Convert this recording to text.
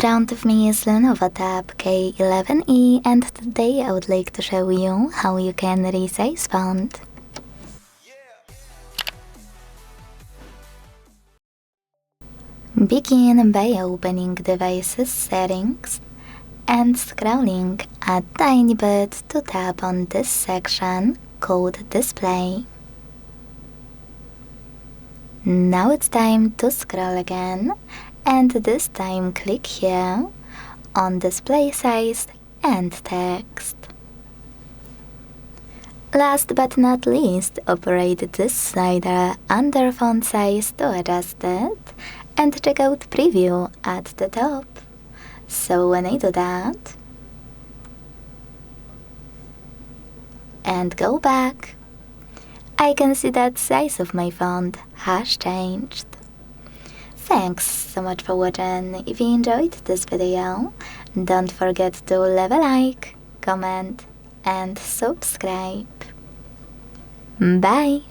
front of me is Lenovo Tab K11E, and today I would like to show you how you can resize font. Begin by opening Devices Settings and scrolling a tiny bit to tap on this section called Display. Now it's time to scroll again, and this time click here on Display Size and Text. Last but not least, operate this slider under font size to adjust it, and check out Preview at the top. So when I do that, and go back, I can see that size of my font has changed. Thanks so much for watching. If you enjoyed this video, don't forget to leave a like, comment and subscribe. Bye!